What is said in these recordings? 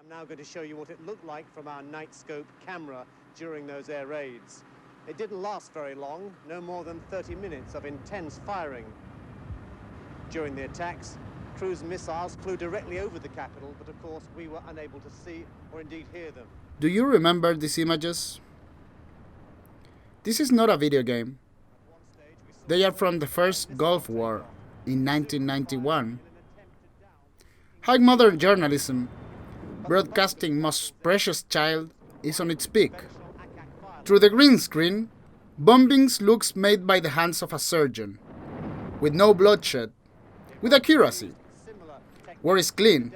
I'm now going to show you what it looked like from our night scope camera during those air raids. It didn't last very long, no more than 30 minutes of intense firing. During the attacks, cruise missiles flew directly over the capital, but of course we were unable to see or indeed hear them. Do you remember these images? This is not a video game. They are from the first Gulf War in 1991. High modern journalism, broadcasting most precious child, is on its peak. Through the green screen, bombings looks made by the hands of a surgeon, with no bloodshed, with accuracy. War is clean.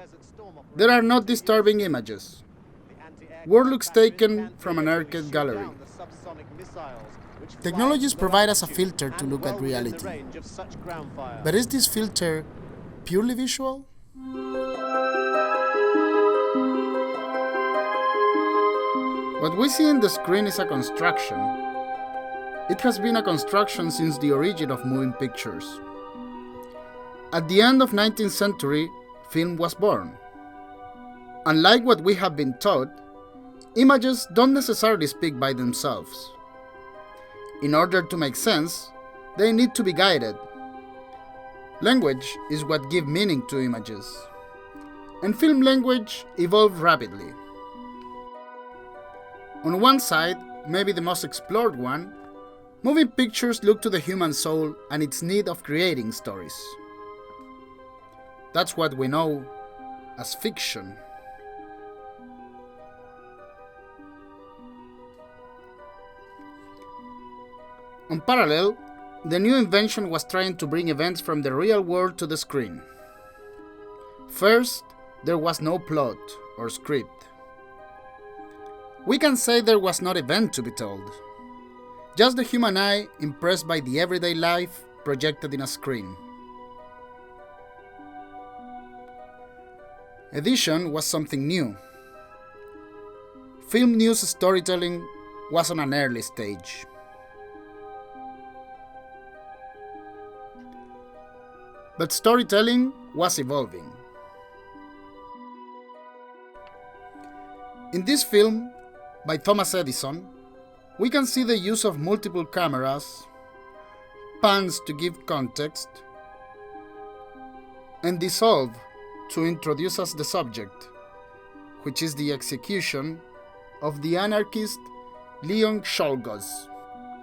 There are no disturbing images. War looks taken from an arcade gallery. Technologies provide us a filter to look at reality. But is this filter purely visual? What we see in the screen is a construction. It has been a construction since the origin of moving pictures. At the end of 19th century, film was born. Unlike what we have been taught, images don't necessarily speak by themselves. In order to make sense, they need to be guided. Language is what gives meaning to images. And film language evolved rapidly. On one side, maybe the most explored one, moving pictures look to the human soul and its need of creating stories. That's what we know as fiction. On parallel, the new invention was trying to bring events from the real world to the screen. First, there was no plot or script. We can say there was no event to be told. Just the human eye impressed by the everyday life projected in a screen. Edition was something new. Film news storytelling was on an early stage. But storytelling was evolving. In this film, by Thomas Edison, we can see the use of multiple cameras, pans to give context, and dissolve to introduce us the subject, which is the execution of the anarchist Leon Czolgosz,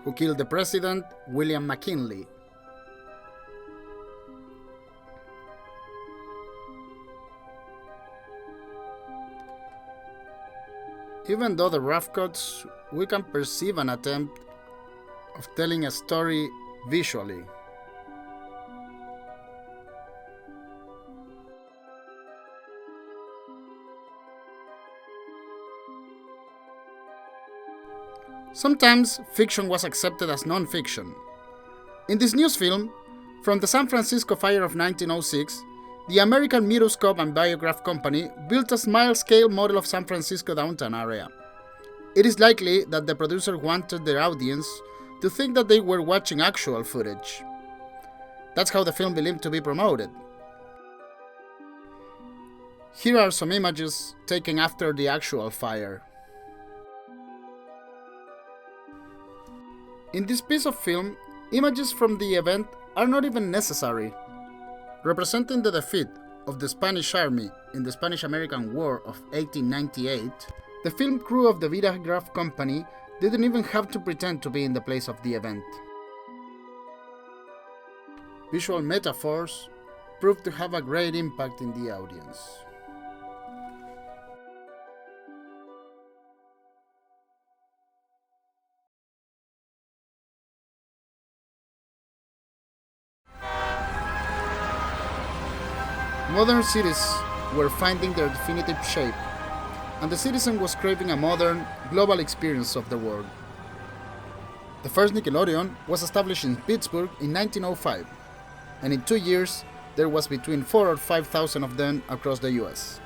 who killed the president William McKinley. Even though the rough cuts, we can perceive an attempt of telling a story visually. Sometimes fiction was accepted as non-fiction. In this news film, from the San Francisco fire of 1906, the American Mutoscope and Biograph Company built a small-scale model of San Francisco downtown area. It is likely that the producer wanted their audience to think that they were watching actual footage. That's how the film believed to be promoted. Here are some images taken after the actual fire. In this piece of film, images from the event are not even necessary. Representing the defeat of the Spanish army in the Spanish-American War of 1898, the film crew of the Biograph Company didn't even have to pretend to be in the place of the event. Visual metaphors proved to have a great impact in the audience. Modern cities were finding their definitive shape, and the citizen was craving a modern, global experience of the world. The first Nickelodeon was established in Pittsburgh in 1905, and in 2 years there was between 4,000 or 5,000 of them across the US.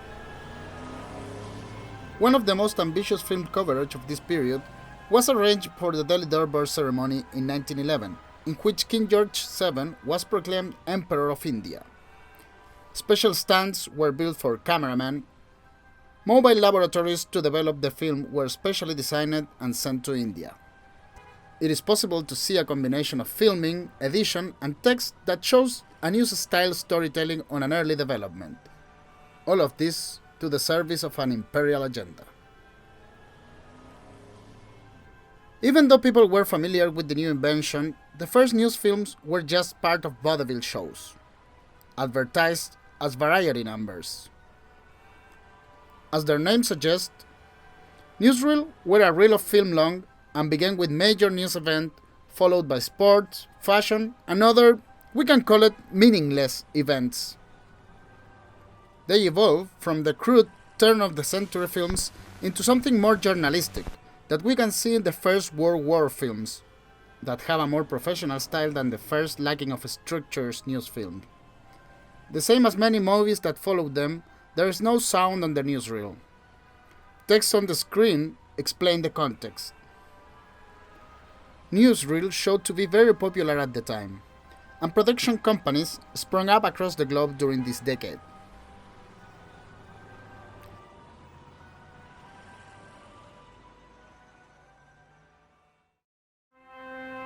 One of the most ambitious film coverage of this period was arranged for the Delhi Durbar ceremony in 1911, in which King George VII was proclaimed Emperor of India. Special stands were built for cameramen, Mobile laboratories to develop the film were specially designed and sent to India. It is possible to see a combination of filming, edition, and text that shows a news-style storytelling on an early development. All of this to the service of an imperial agenda. Even though people were familiar with the new invention, the first news films were just part of vaudeville shows, advertised as variety numbers. As their name suggests, newsreel were a reel of film long and began with major news event, followed by sports, fashion, and other, we can call it meaningless events. They evolved from the crude turn-of-the-century films into something more journalistic that we can see in the First World War films, that have a more professional style than the first lacking of structures news film. The same as many movies that followed them, there is no sound on the newsreel. Text on the screen explain the context. Newsreels showed to be very popular at the time, and production companies sprung up across the globe during this decade.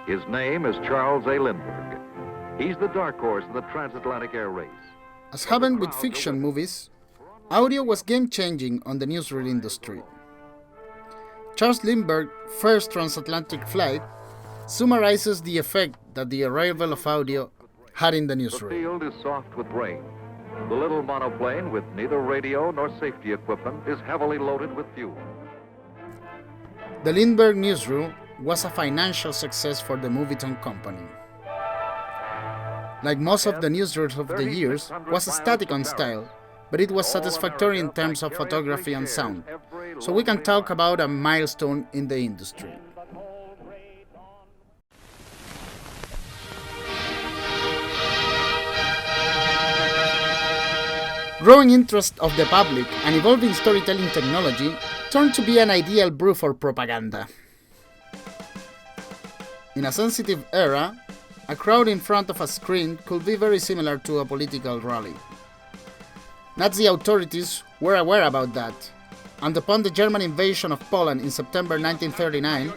His name is Charles A. Lindbergh. He's the dark horse in the transatlantic air race. As happened with fiction movies, audio was game-changing on the newsreel industry. Charles Lindbergh's first transatlantic flight summarizes the effect that the arrival of audio had in the The newsreel. field is soft with rain. The little monoplane, with neither radio nor safety equipment, is heavily loaded with fuel. The Lindbergh newsreel was a financial success for the Movietone company. Like most of the newsreels of the years, was static on style, but it was satisfactory in terms of photography and sound, so we can talk about a milestone in the industry. Growing interest of the public and evolving storytelling technology turned to be an ideal brew for propaganda. In a sensitive era, a crowd in front of a screen could be very similar to a political rally. Nazi authorities were aware about that, and upon the German invasion of Poland in September 1939,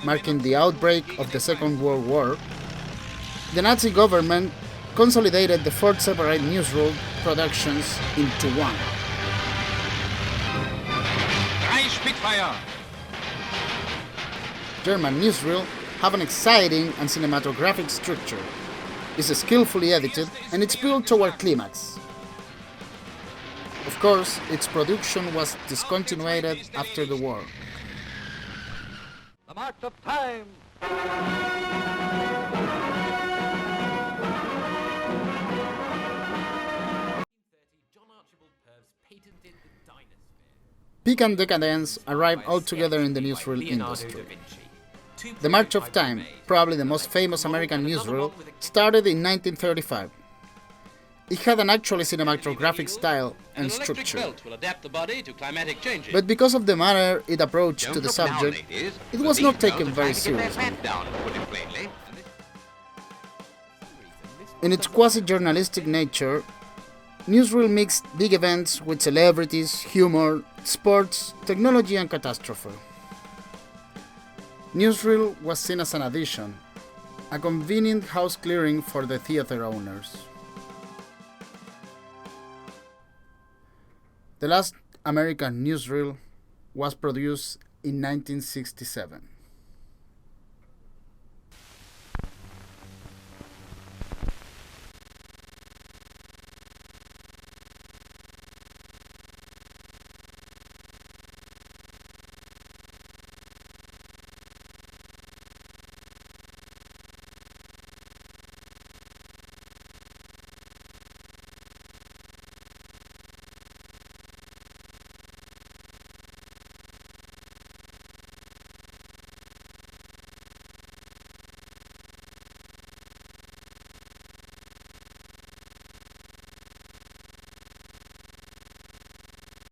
marking the outbreak of the Second World War, the Nazi government consolidated the four separate newsreel productions into one. German newsreel have an exciting and cinematographic structure, is skillfully edited, and it's built toward climax. Of course, its production was discontinued after the war. The march of time! Peak and decadence arrived altogether in the newsreel industry. The March of Time, probably the most famous American newsreel, started in 1935. It had an actually cinematographic style and structure. But because of the manner it approached to the subject, it was not taken very seriously. In its quasi-journalistic nature, newsreel mixed big events with celebrities, humor, sports, technology, and catastrophe. Newsreel was seen as an addition, a convenient house clearing for the theater owners. The last American newsreel was produced in 1967.